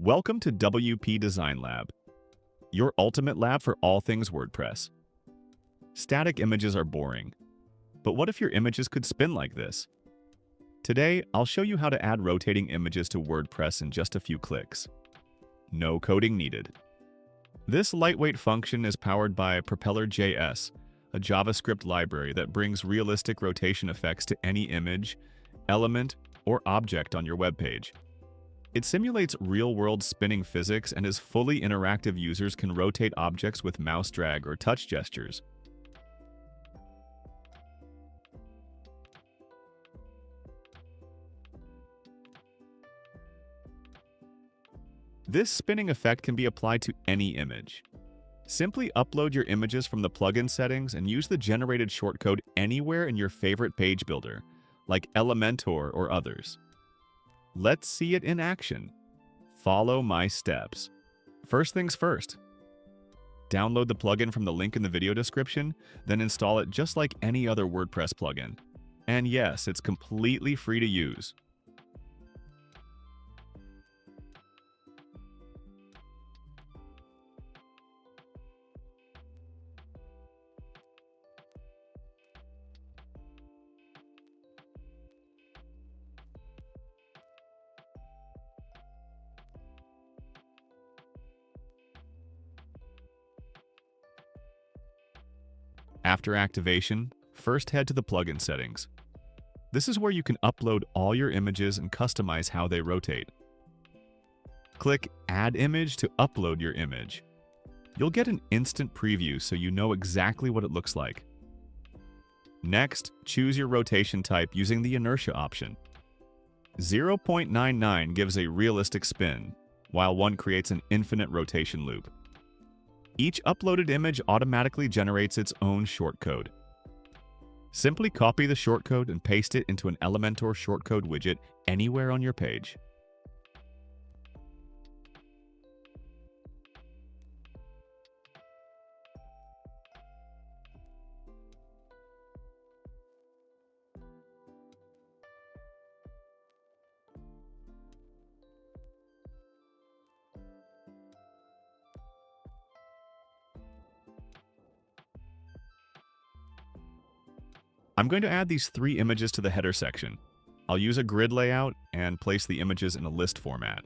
Welcome to WP Design Lab, your ultimate lab for all things WordPress. Static images are boring, but what if your images could spin like this? Today, I'll show you how to add rotating images to WordPress in just a few clicks. No coding needed. This lightweight function is powered by Propeller.js, a JavaScript library that brings realistic rotation effects to any image, element, or object on your web page. It simulates real-world spinning physics and is fully interactive. Users can rotate objects with mouse drag or touch gestures. This spinning effect can be applied to any image. Simply upload your images from the plugin settings and use the generated shortcode anywhere in your favorite page builder, like Elementor or others. Let's see it in action. Follow my steps. First things first. Download the plugin from the link in the video description, then install it just like any other WordPress plugin. And yes, it's completely free to use. After activation, first head to the plugin settings. This is where you can upload all your images and customize how they rotate. Click Add Image to upload your image. You'll get an instant preview so you know exactly what it looks like. Next, choose your rotation type using the inertia option. 0.99 gives a realistic spin, while 1 creates an infinite rotation loop. Each uploaded image automatically generates its own shortcode. Simply copy the shortcode and paste it into an Elementor shortcode widget anywhere on your page. I'm going to add these 3 images to the header section. I'll use a grid layout and place the images in a list format.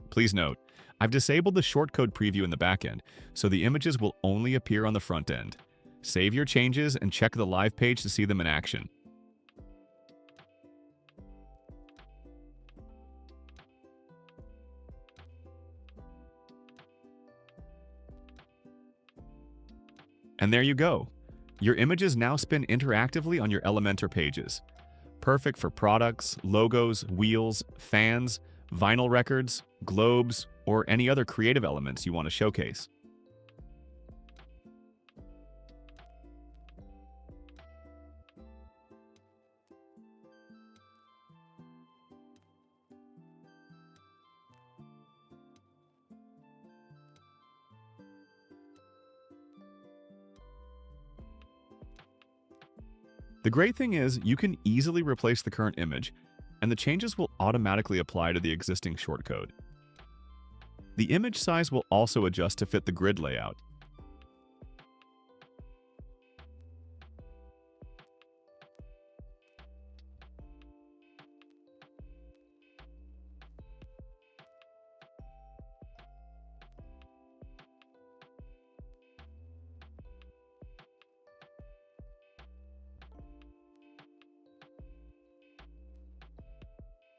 Please note, I've disabled the shortcode preview in the backend, so the images will only appear on the front end. Save your changes and check the live page to see them in action. And there you go. Your images now spin interactively on your Elementor pages. Perfect for products, logos, wheels, fans, vinyl records, globes, or any other creative elements you want to showcase. The great thing is, you can easily replace the current image, and the changes will automatically apply to the existing shortcode. The image size will also adjust to fit the grid layout.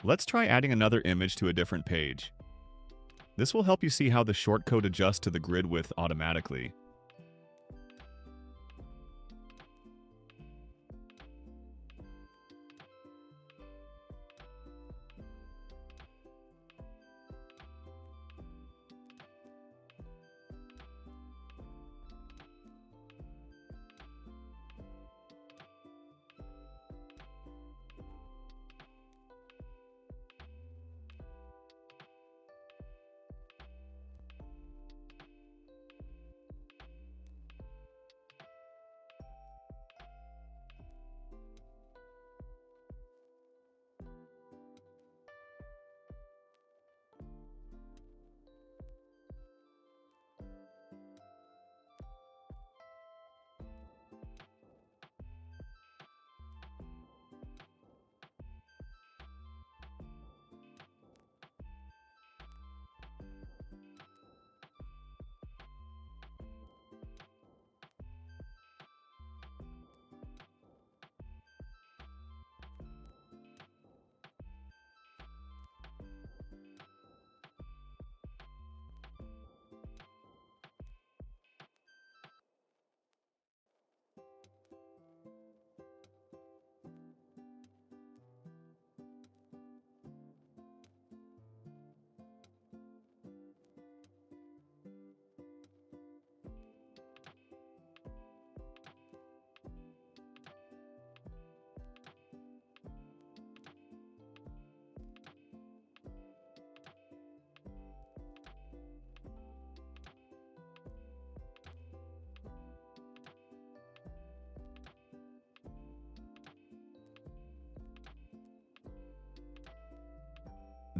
Let's try adding another image to a different page. This will help you see how the shortcode adjusts to the grid width automatically.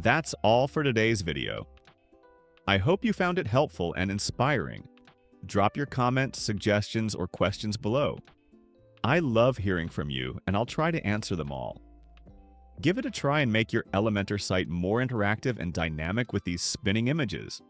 That's all for today's video. I hope you found it helpful and inspiring. Drop your comments, suggestions, or questions below. I love hearing from you, and I'll try to answer them all. Give it a try and make your Elementor site more interactive and dynamic with these spinning images.